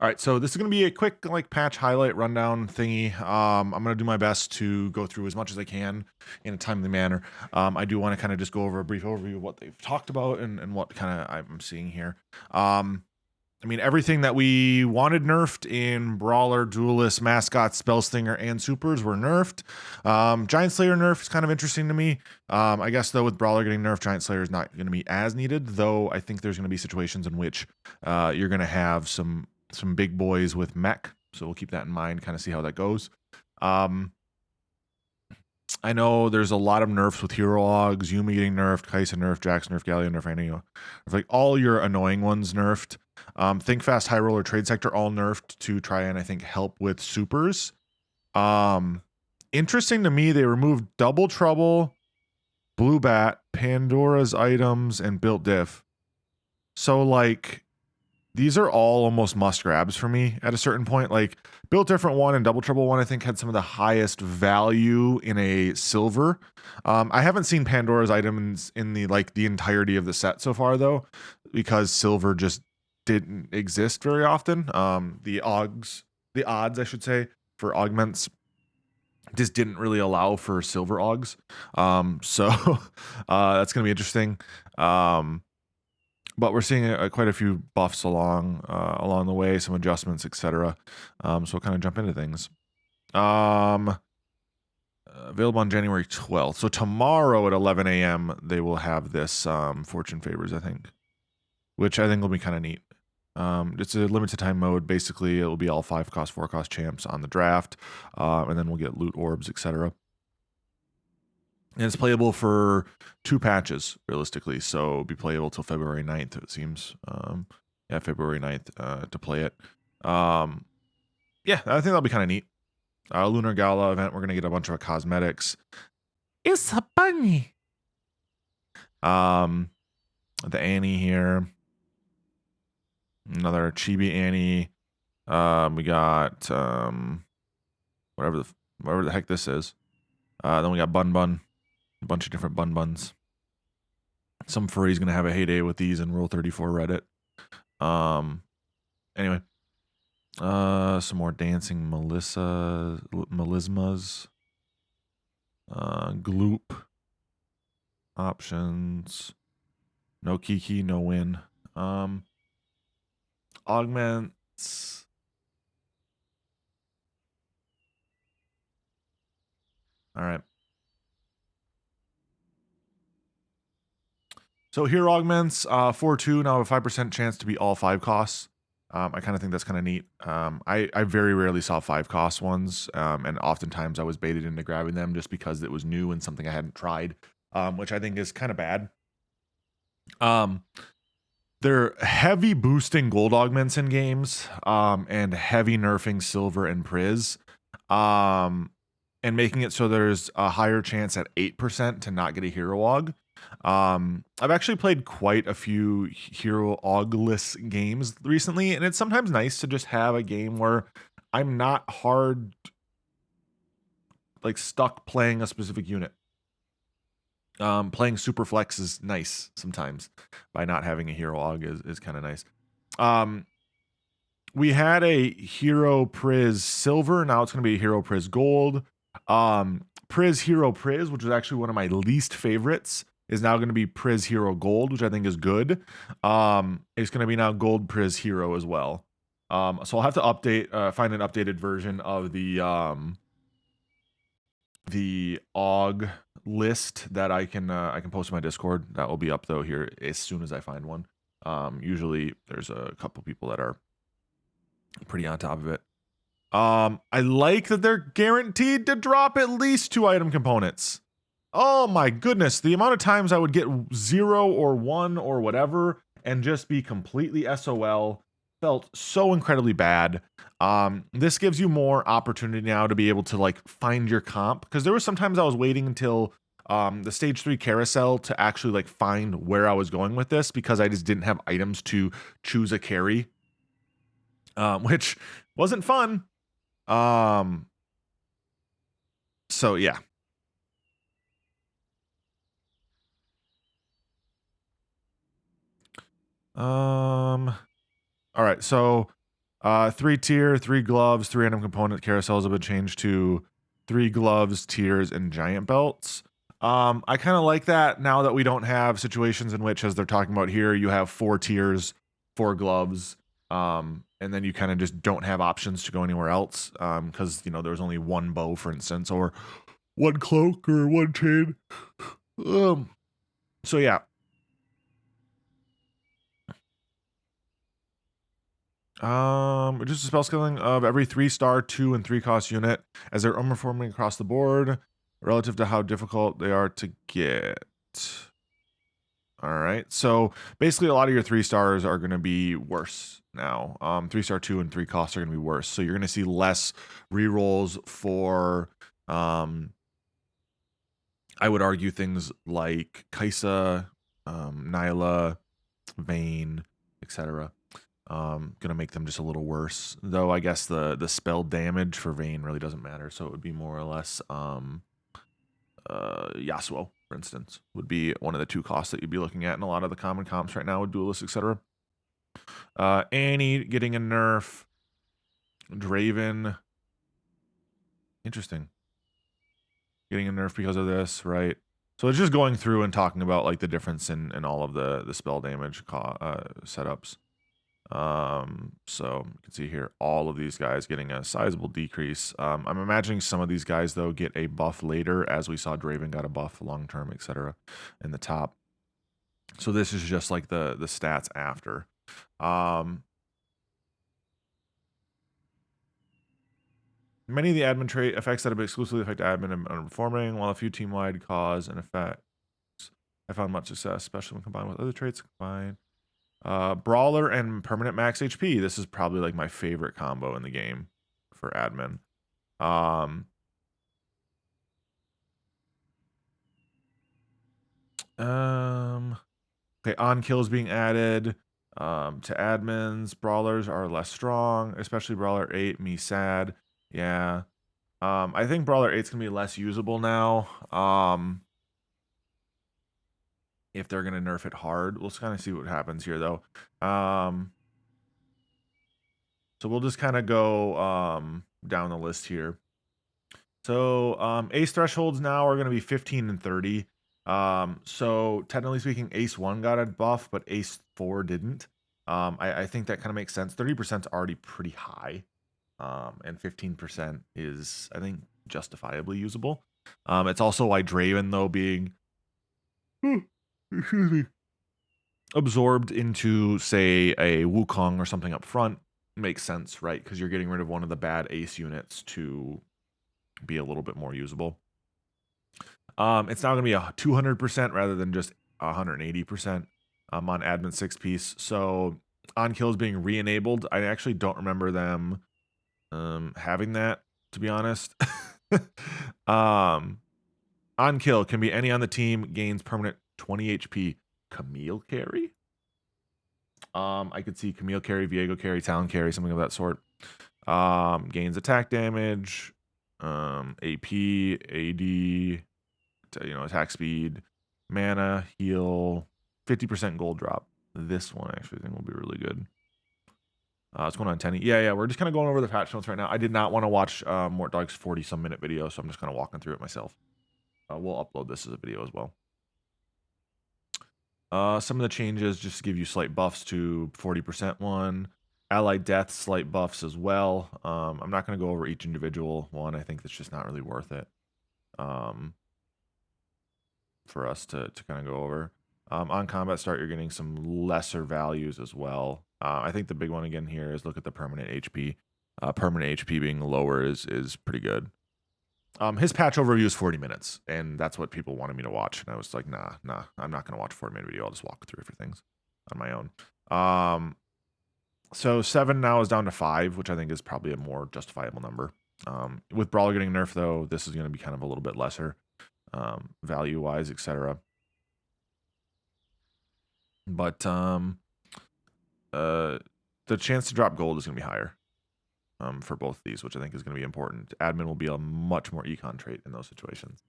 All right, so this is going to be a quick like patch highlight rundown thingy. I'm going to do my best to go through as much as I can in a timely manner. I do want to kind of just go over a brief overview of what they've talked about and what kind of I'm seeing here. I mean, everything that we wanted nerfed in Brawler, Duelist, Mascot, Spellslinger, and Supers were nerfed. Giant Slayer nerf is kind of interesting to me. I guess, though, with Brawler getting nerfed, Giant Slayer is not going to be as needed, though I think there's going to be situations in which you're going to have some big boys with mech, so we'll keep that in mind, kind of see how that goes. I know there's a lot of nerfs with Hero Logs, Yumi getting nerfed, Kaisa nerfed, Jax nerfed, Galio nerfed, Anio. Like all your annoying ones nerfed. Think Fast, High Roller, Trade Sector all nerfed to try and I think help with supers. Interesting to me, they removed Double Trouble, Blue Bat, Pandora's items, and Built Diff. So like these are all almost must grabs for me at a certain point. Like Built Different 1 and Double Trouble 1, I think had some of the highest value in a silver. I haven't seen Pandora's items in the entirety of the set so far though, because silver just didn't exist very often. The odds I should say for augments just didn't really allow for silver augs. So that's gonna be interesting. But we're seeing quite a few buffs along the way, some adjustments, etc. So we'll kind of jump into things. Available on January 12th. So tomorrow at 11 a.m. they will have this Fortune Favors, I think, which I think will be kind of neat. It's a limited time mode. Basically, it will be all 5-cost, 4-cost champs on the draft, and then we'll get loot orbs, etc. And it's playable for 2 patches, realistically. So it'll be playable till February 9th, it seems. Yeah, February 9th to play it. Yeah, I think that'll be kind of neat. Lunar Gala event, we're going to get a bunch of cosmetics. It's a bunny. The Annie here. Another Chibi Annie. We got whatever the heck this is. Then we got Bun Bun. A bunch of different Bun Buns. Some furry's gonna have a heyday with these in Rule 34 Reddit. Anyway. Some more dancing melismas. Gloop. Options. No Kiki, no win. Augments. All right. So here augments 4-2 now have a 5% chance to be all 5 costs. I kind of think that's kind of neat. I very rarely saw 5-cost ones, and oftentimes I was baited into grabbing them just because it was new and something I hadn't tried, which I think is kind of bad. They're heavy boosting gold augments in games, and heavy nerfing silver and priz, and making it so there's a higher chance at 8% to not get a hero aug. I've actually played quite a few hero augless games recently, and it's sometimes nice to just have a game where I'm not hard stuck playing a specific unit. Playing super flex is nice sometimes by not having a hero aug is kind of nice. We had a hero priz silver, now it's going to be a hero priz gold. Priz hero priz, which was actually one of my least favorites, is now going to be Priz Hero Gold, which I think is good. It's going to be now Gold Priz Hero as well. So I'll have to find an updated version of the AUG list that I can post in my Discord. That will be up though here as soon as I find one. Usually there's a couple people that are pretty on top of it. I like that they're guaranteed to drop at least 2 item components. Oh my goodness, the amount of times I would get 0 or 1 or whatever and just be completely SOL felt so incredibly bad. This gives you more opportunity now to be able to find your comp, because there were sometimes I was waiting until the stage 3 carousel to actually find where I was going with this, because I just didn't have items to choose a carry, which wasn't fun. So yeah. All right, so 3 tier, 3 gloves, 3 random component carousels have been changed to 3 gloves, tiers, and giant belts. I kind of like that now that we don't have situations in which, as they're talking about here, you have 4 tiers, 4 gloves, and then you kind of just don't have options to go anywhere else, because, you know, there's only 1 bow, for instance, or 1 cloak or 1 chain. So yeah. Reduce the spell scaling of every 3-star, 2 and 3 cost unit as they're unperforming across the board relative to how difficult they are to get. All right. So basically, a lot of your 3 stars are going to be worse now. 3-star, 2 and 3 costs are going to be worse. So you're going to see less rerolls for, I would argue, things like Kaisa, Nyla, Vayne, etc. Gonna make them just a little worse. Though I guess the spell damage for Vayne really doesn't matter, so it would be more or less Yasuo, for instance, would be one of the 2 costs that you'd be looking at in a lot of the common comps right now with duelists, etc. Annie getting a nerf. Draven. Interesting. Getting a nerf because of this, right? So it's just going through and talking about like the difference in all of the spell damage setups. So you can see here all of these guys getting a sizable decrease. I'm imagining some of these guys though get a buff later, as we saw Draven got a buff long term, etc. in the top. So this is just like the stats after. Many of the admin trait effects that have exclusively affect admin and underperforming, while a few team-wide cause and effects I found much success, especially when combined with other traits combined. Brawler and permanent max HP. This is probably like my favorite combo in the game for admin. Okay, on kills being added to admins. Brawlers are less strong, especially Brawler 8. Me sad. Yeah. I think Brawler 8's gonna be less usable now. If they're gonna nerf it hard, we'll kind of see what happens here though. So we'll just kind of go down the list here. So ace thresholds now are going to be 15 and 30. So technically speaking, ace 1 got a buff, but ace 4 didn't. I think that kind of makes sense. 30% is already pretty high. And 15% is, I think, justifiably usable. It's also why Draven, though, being excuse me, absorbed into, say, a Wukong or something up front makes sense, right? Because you're getting rid of one of the bad ace units to be a little bit more usable. It's now going to be a 200% rather than just 180% on admin 6 piece. So on kills being re-enabled, I actually don't remember them having that, to be honest. On kill can be any on the team, gains permanent 20 HP. Camille carry? I could see Camille carry, Viego carry, Talon carry, something of that sort. Gains attack damage, AP, AD, attack speed, mana, heal, 50% gold drop. This one I actually think will be really good. What's going on, Tenny? Yeah, we're just kind of going over the patch notes right now. I did not want to watch Mort Dog's 40-some minute video, so I'm just kind of walking through it myself. We'll upload this as a video as well. Some of the changes just to give you slight buffs to 40% one. Allied death, slight buffs as well. I'm not going to go over each individual one. I think that's just not really worth it for us to kind of go over. On combat start, you're getting some lesser values as well. I think the big one again here is look at the permanent HP. Permanent HP being lower is pretty good. His patch overview is 40 minutes, and that's what people wanted me to watch. And I was like, nah, I'm not going to watch a 40-minute video. I'll just walk through everything on my own. So 7 now is down to 5, which I think is probably a more justifiable number. With Brawler getting nerfed, though, this is going to be kind of a little bit lesser value-wise, etc. But the chance to drop gold is going to be higher for both these, which I think is going to be important. Admin will be a much more econ trait in those situations.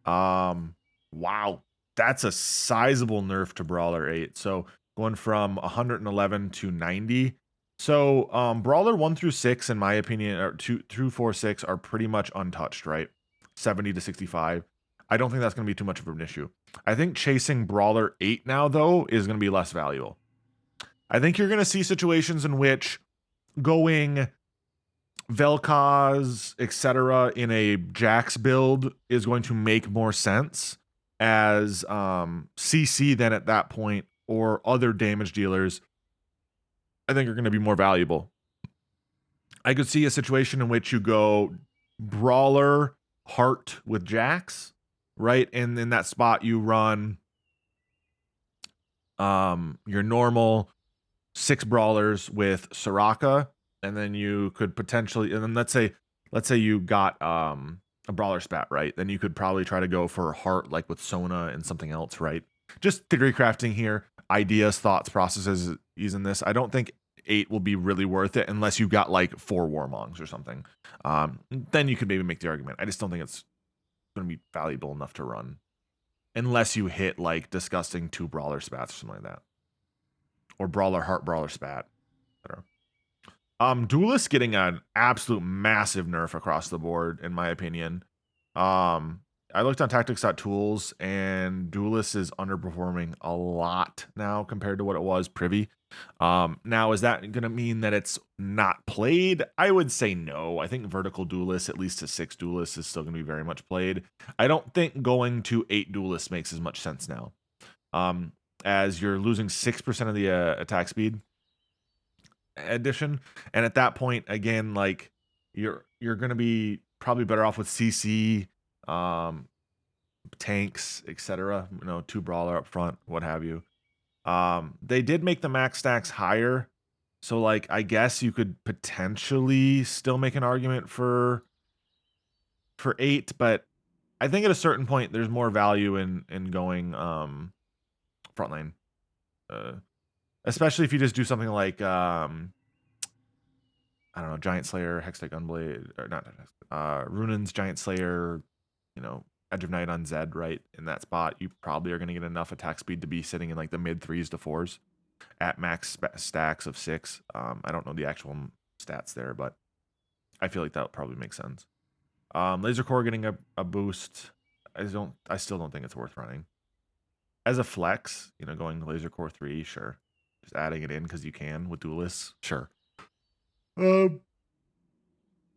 Wow, that's a sizable nerf to Brawler 8. So going from 111 to 90, So, Brawler 1 through 6, in my opinion, or 2 through 4, 6 are pretty much untouched, right? 70 to 65. I don't think that's going to be too much of an issue. I think chasing Brawler 8 now, though, is going to be less valuable. I think you're going to see situations in which going Vel'Koz, etc., in a Jax build is going to make more sense as CC then at that point, or other damage dealers, I think are going to be more valuable. I could see a situation in which you go Brawler Heart with Jax, right? And in that spot you run your normal 6 brawlers with Soraka, and then you could potentially, and then let's say you got a brawler spat, right? Then you could probably try to go for Heart like with Sona and something else, right? Just theory crafting here, ideas, thoughts, processes using this. I don't think 8 will be really worth it unless you got like 4 Warmongs or something. Then you could maybe make the argument. I just don't think it's going to be valuable enough to run unless you hit like disgusting 2 brawler spats or something like that, or brawler heart, brawler spat. Duelist getting an absolute massive nerf across the board, in my opinion. I looked on tactics.tools, and Duelist is underperforming a lot now compared to what it was privy. Now, is that going to mean that it's not played? I would say no. I think vertical Duelist, at least to 6 Duelists, is still going to be very much played. I don't think going to 8 Duelists makes as much sense now. As you're losing 6% of the attack speed addition, and at that point, again, like you're going to be probably better off with CC, tanks, etc. 2 brawler up front, what have you. They did make the max stacks higher, so like I guess you could potentially still make an argument for 8, but I think at a certain point there's more value in going frontline, especially if you just do something like I don't know, Giant Slayer, Hextech Gunblade, or not, Runan's Giant Slayer, Edge of Night on Zed, right? In that spot, you probably are going to get enough attack speed to be sitting in like the mid 3s to 4s at max stacks of 6. I don't know the actual stats there, but I feel like that would probably make sense. Laser Core getting a boost. I still don't think it's worth running. As a flex, going Laser Core 3, sure. Just adding it in because you can with Duelists, sure.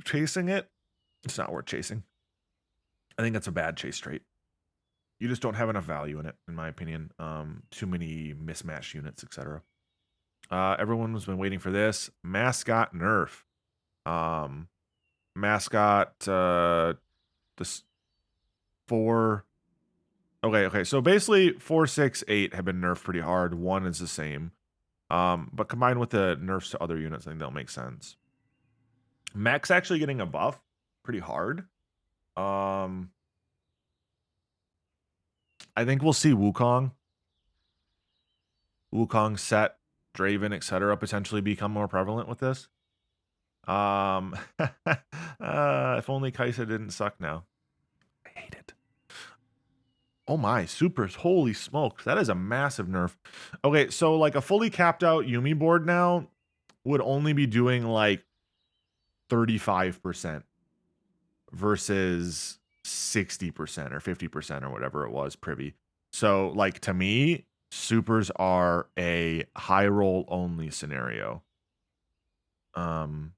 Chasing it, it's not worth chasing. I think that's a bad chase trait. You just don't have enough value in it, in my opinion. Too many mismatched units, etc. Everyone's been waiting for this mascot nerf. Mascot this 4. Okay. So basically 4, 6, 8 have been nerfed pretty hard. 1 is the same. But combined with the nerfs to other units, I think that'll make sense. Mech's actually getting a buff pretty hard. I think we'll see Wukong, Set, Draven, etc. potentially become more prevalent with this. If only Kaisa didn't suck now. I hate it. Oh my, supers. Holy smokes. That is a massive nerf. Okay, so like a fully capped out Yumi board now would only be doing like 35% versus 60% or 50% or whatever it was privy. So like to me, supers are a high roll only scenario. And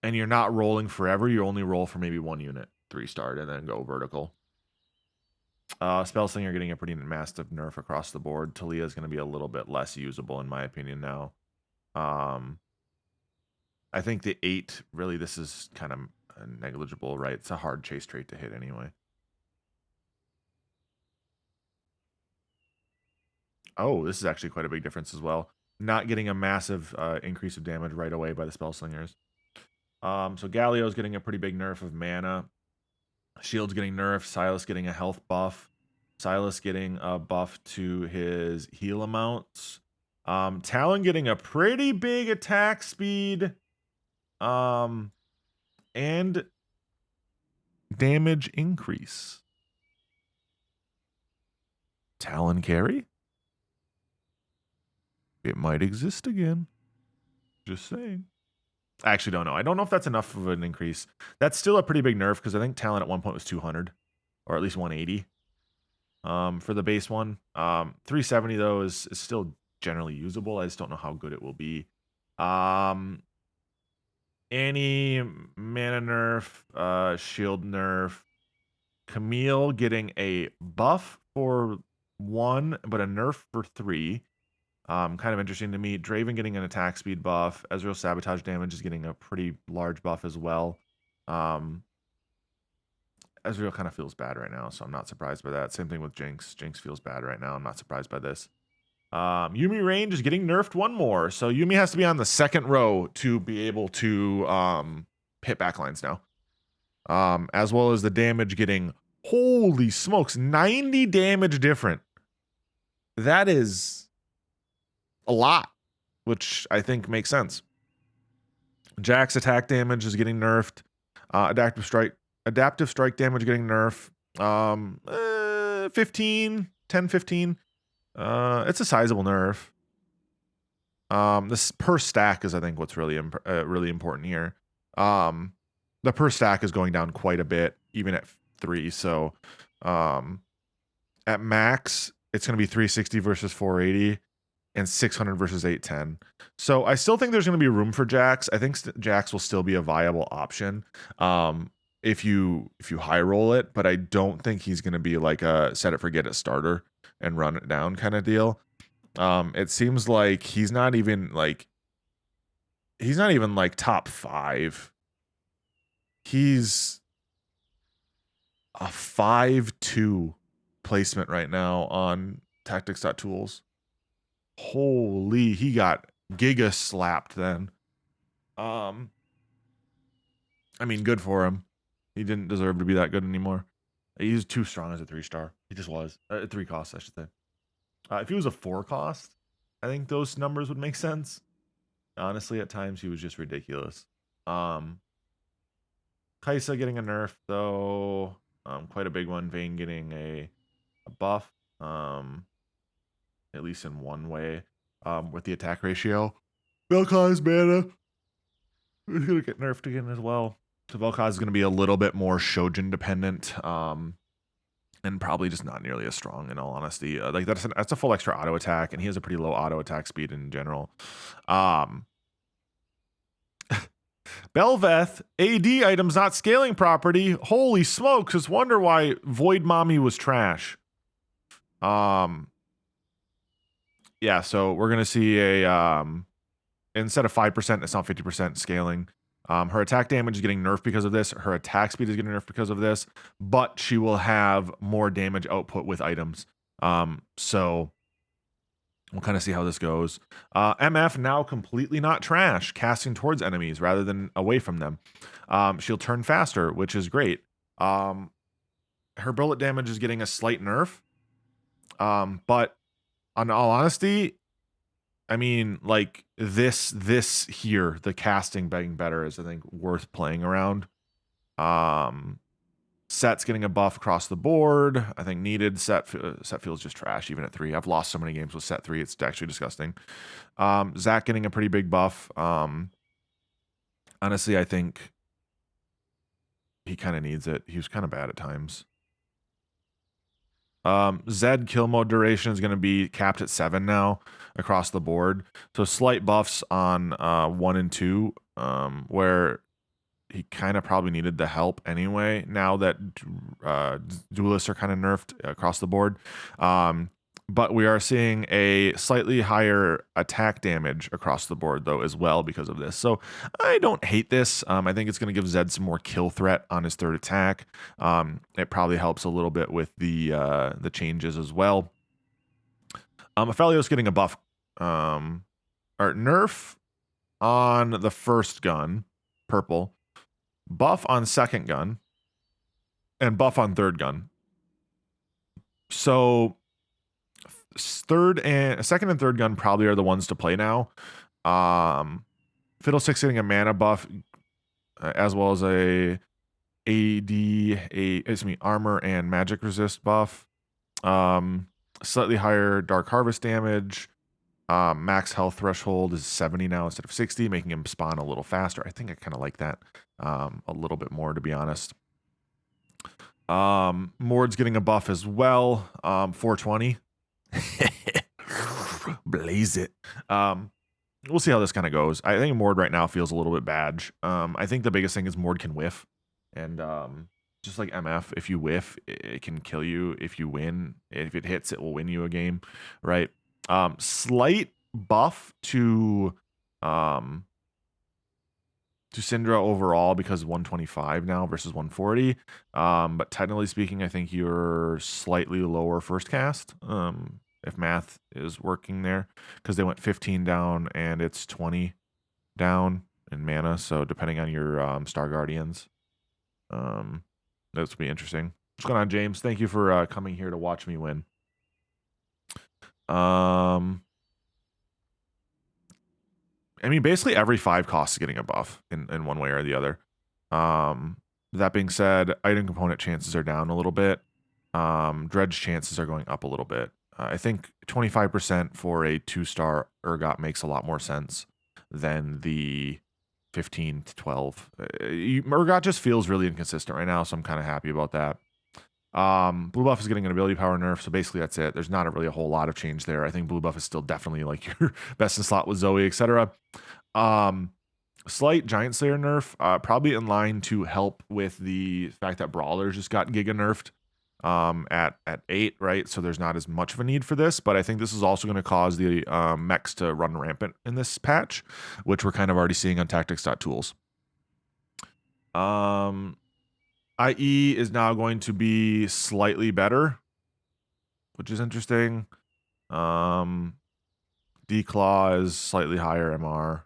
you're not rolling forever. You only roll for maybe 1 unit, 3-star, and then go vertical. Spellslinger getting a pretty massive nerf across the board. Talia is going to be a little bit less usable in my opinion now. I think the 8, really, this is kind of negligible, right? It's a hard chase trait to hit anyway. Oh, this is actually quite a big difference as well. Not getting a massive increase of damage right away by the Spellslingers. So Galio's getting a pretty big nerf of mana. Shield's getting nerfed. Silas getting a health buff. Silas getting a buff to his heal amounts. Talon getting a pretty big attack speed. And damage increase. Talon carry? It might exist again. Just saying. I actually don't know. I don't know if that's enough of an increase. That's still a pretty big nerf because I think talent at one point was 200 or at least 180 for the base one. 370 though is still generally usable. I just don't know how good it will be. Any mana nerf, shield nerf. Camille getting a buff for 1, but a nerf for 3. Kind of interesting to me. Draven getting an attack speed buff. Ezreal sabotage damage is getting a pretty large buff as well. Ezreal kind of feels bad right now, so I'm not surprised by that. Same thing with Jinx. Jinx feels bad right now. I'm not surprised by this. Yuumi range is getting nerfed 1 more. So Yuumi has to be on the second row to be able to hit backlines now. As well as the damage getting, holy smokes, 90 damage different. That is a lot, which I think makes sense. Jack's attack damage is getting nerfed. Adaptive strike damage getting nerfed. 10, 15. It's a sizable nerf. This per stack is, I think, what's really really important here. The per stack is going down quite a bit, even at 3. So at max, it's going to be 360 versus 480 and 600 versus 810. So I still think there's going to be room for Jax. I think Jax will still be a viable option if you high roll it, but I don't think he's going to be like a set it forget it starter and run it down kind of deal. It seems like he's not even like top 5. He's a 5-2 placement right now on tactics.tools. Holy, he got giga slapped then. I mean, good for him. He didn't deserve to be that good anymore. He's too strong as a 3-star. He just was. 3 cost, I should say. If he was a 4 cost, I think those numbers would make sense. Honestly, at times he was just ridiculous. Kaisa getting a nerf though. Quite a big one. Vayne getting a buff. At least in one way. With the attack ratio. Vel'Koz's mana is gonna get nerfed again as well. So Vel'Koz is gonna be a little bit more Shojin dependent. And probably just not nearly as strong, in all honesty. Like that's a full extra auto attack, and he has a pretty low auto attack speed in general. Belveth, AD items not scaling property. Holy smokes, just wonder why Void Mommy was trash. Yeah, so we're gonna see a instead of 5%, it's now 50% scaling. Her attack damage is getting nerfed because of this. Her attack speed is getting nerfed because of this, but she will have more damage output with items. So we'll kind of see how this goes. MF now completely not trash, casting towards enemies rather than away from them. She'll turn faster, which is great. Her bullet damage is getting a slight nerf. But on all honesty, I mean, like this here, the casting being better is, I think, worth playing around. Set's getting a buff across the board. I think needed. Set feels just trash even at 3. I've lost so many games with set 3. It's actually disgusting. Zach getting a pretty big buff. Honestly, I think he kind of needs it. He was kind of bad at times. Zed kill mode duration is going to be capped at 7 now across the board. So slight buffs on 1 and 2, where he kind of probably needed the help anyway, now that duelists are kind of nerfed across the board. But we are seeing a slightly higher attack damage across the board, though, as well because of this. So I don't hate this. I think it's going to give Zed some more kill threat on his 3rd attack. It probably helps a little bit with the changes as well. Aphelios getting a buff or nerf on the 1st gun, purple, buff on 2nd gun, and buff on 3rd gun. So 2nd and 3rd gun probably are the ones to play now. Fiddlestick's getting a mana buff, as well as a armor and magic resist buff. Slightly higher dark harvest damage. Max health threshold is 70 now instead of 60, making him spawn a little faster. I think I kind of like that a little bit more, to be honest. Mord's getting a buff as well. 420. Blaze it. We'll see how this kind of goes. I think Mord right now feels a little bit badge. I think the biggest thing is Mord can whiff. And just like MF, if you whiff, it can kill you. If you win, if it hits, it will win you a game, right? Slight buff to Syndra overall because 125 now versus 140. But technically speaking, I think you're slightly lower first cast. If math is working there, because they went 15 down and it's 20 down in mana. So depending on your Star Guardians, this will be interesting. What's going on, James? Thank you for coming here to watch me win. I mean, basically every 5 cost is getting a buff in one way or the other. That being said, item component chances are down a little bit. Dredge chances are going up a little bit. I think 25% for a 2-star Urgot makes a lot more sense than the 15 to 12. Urgot just feels really inconsistent right now, so I'm kind of happy about that. Blue buff is getting an ability power nerf, so basically that's it. There's not really a whole lot of change there. I think blue buff is still definitely like your best in slot with Zoe, etc. Slight Giant Slayer nerf, probably in line to help with the fact that Brawlers just got Giga nerfed at 8, right? So there's not as much of a need for this, but I think this is also going to cause the mechs to run rampant in this patch, which we're kind of already seeing on tactics.tools. IE is now going to be slightly better, which is interesting. Declaw is slightly higher MR,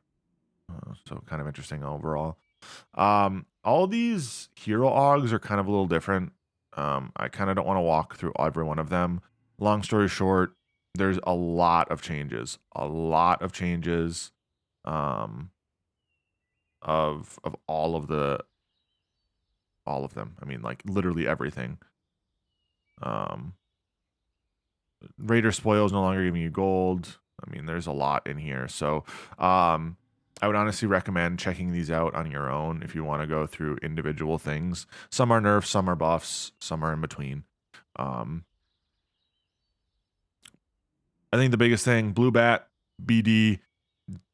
so kind of interesting overall. All these hero augs are kind of a little different. I kind of don't want to walk through every one of them. Long story short, there's a lot of changes. Of all of them. I mean, like literally everything. Raider spoil is no longer giving you gold. I mean, there's a lot in here. So I would honestly recommend checking these out on your own if you want to go through individual things. Some are nerfs, some are buffs, some are in between. I think the biggest thing, Blue Bat, BD,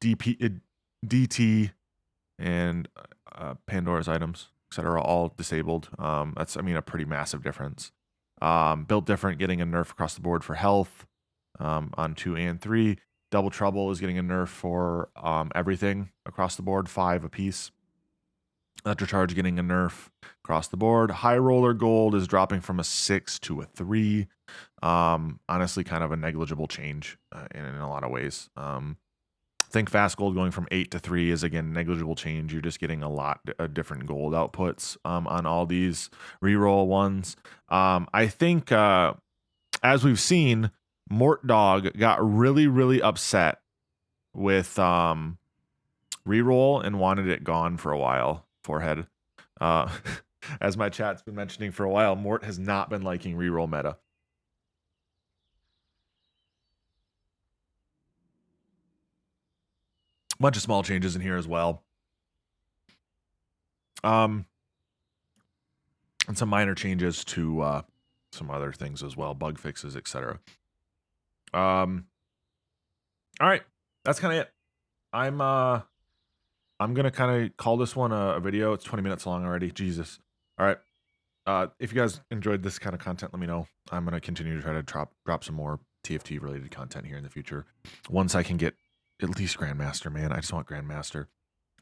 DT, and Pandora's items, etc., are all disabled. That's, I mean, a pretty massive difference. Built different, getting a nerf across the board for health on 2 and 3. Double Trouble is getting a nerf for everything across the board, 5 apiece. Electro Charge getting a nerf across the board. High Roller Gold is dropping from a 6 to a 3. Honestly, kind of a negligible change in a lot of ways. Think Fast Gold going from 8 to 3 is, again, negligible change. You're just getting a lot of different gold outputs on all these reroll ones. I think, as we've seen, Mort Dog got really, really upset with reroll and wanted it gone for a while. Forehead. As my chat's been mentioning for a while, Mort has not been liking reroll meta. Bunch of small changes in here as well. And some minor changes to some other things as well, bug fixes, etc. All right, that's kind of it. I'm gonna kind of call this one a video. It's 20 minutes long already. Jesus. All right. If you guys enjoyed this kind of content, let me know. I'm gonna continue to try to drop some more TFT related content here in the future. Once I can get at least Grandmaster, man. I just want Grandmaster.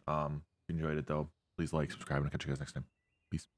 If you enjoyed it though, please like, subscribe, and I'll catch you guys next time. Peace.